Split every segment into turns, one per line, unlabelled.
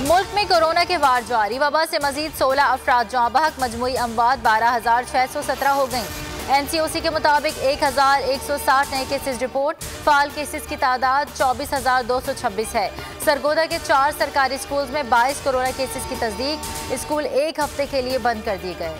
मुल्क में कोरोना के वार जारी। वबा से मजीद 16 अफराद जाँ बहक, मजमूई अमवात 12,617 हो गई। NCOC के मुताबिक 1,160 नए केसेस रिपोर्ट। फाल केसेस की तादाद 24,226 है। सरगोदा के 4 सरकारी स्कूल में 22 कोरोना केसेस की तस्दीक। स्कूल एक हफ्ते के लिए बंद कर दिए गए।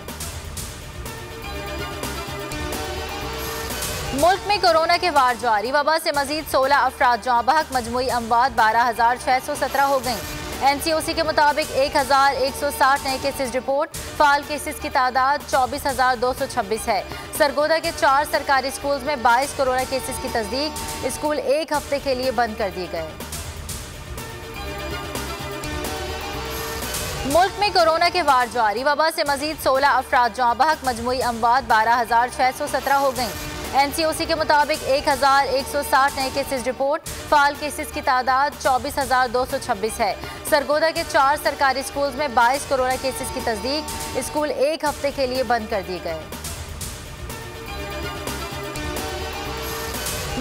मुल्क में कोरोना के वार जारी। वबा से मजीद 16 अफराद जाँ बहक, मजमूई अमवात 12,617 हो गई। NCOC के मुताबिक 1,160 नए केसेस रिपोर्ट। फाल केसेस की तादाद 24,226 है। सरगोदा के 4 सरकारी स्कूल में 22 कोरोना केसेस की तस्दीक। स्कूल एक हफ्ते के लिए बंद कर दिए गए। मुल्क में कोरोना के वार जारी। वबा से मजीद 16 अफराद जाँ बहक, मजमूई अमवात 12,617 हो गई। NCOC के मुताबिक 1,160 नए केसेस रिपोर्ट। फाल केसेस की तादाद 24,226 है। सरगोदा के 4 सरकारी स्कूल में 22 कोरोना केसेस की तस्दीक। स्कूल एक हफ्ते के लिए बंद कर दिए गए।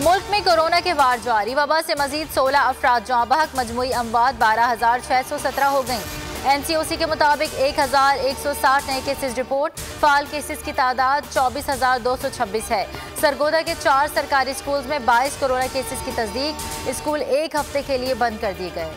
मुल्क में कोरोना के वार जारी। वबा से मजीद 16 अफराद जाँ बहक, मजमूई अमवात 12,617 हो गई। NCOC के मुताबिक 1,160 नए केसेस रिपोर्ट। फाल केसेस की तादाद 24,226 है। सरगोदा के 4 सरकारी स्कूल में 22 कोरोना केसेस की तस्दीक। स्कूल एक हफ्ते के लिए बंद कर दिए गए।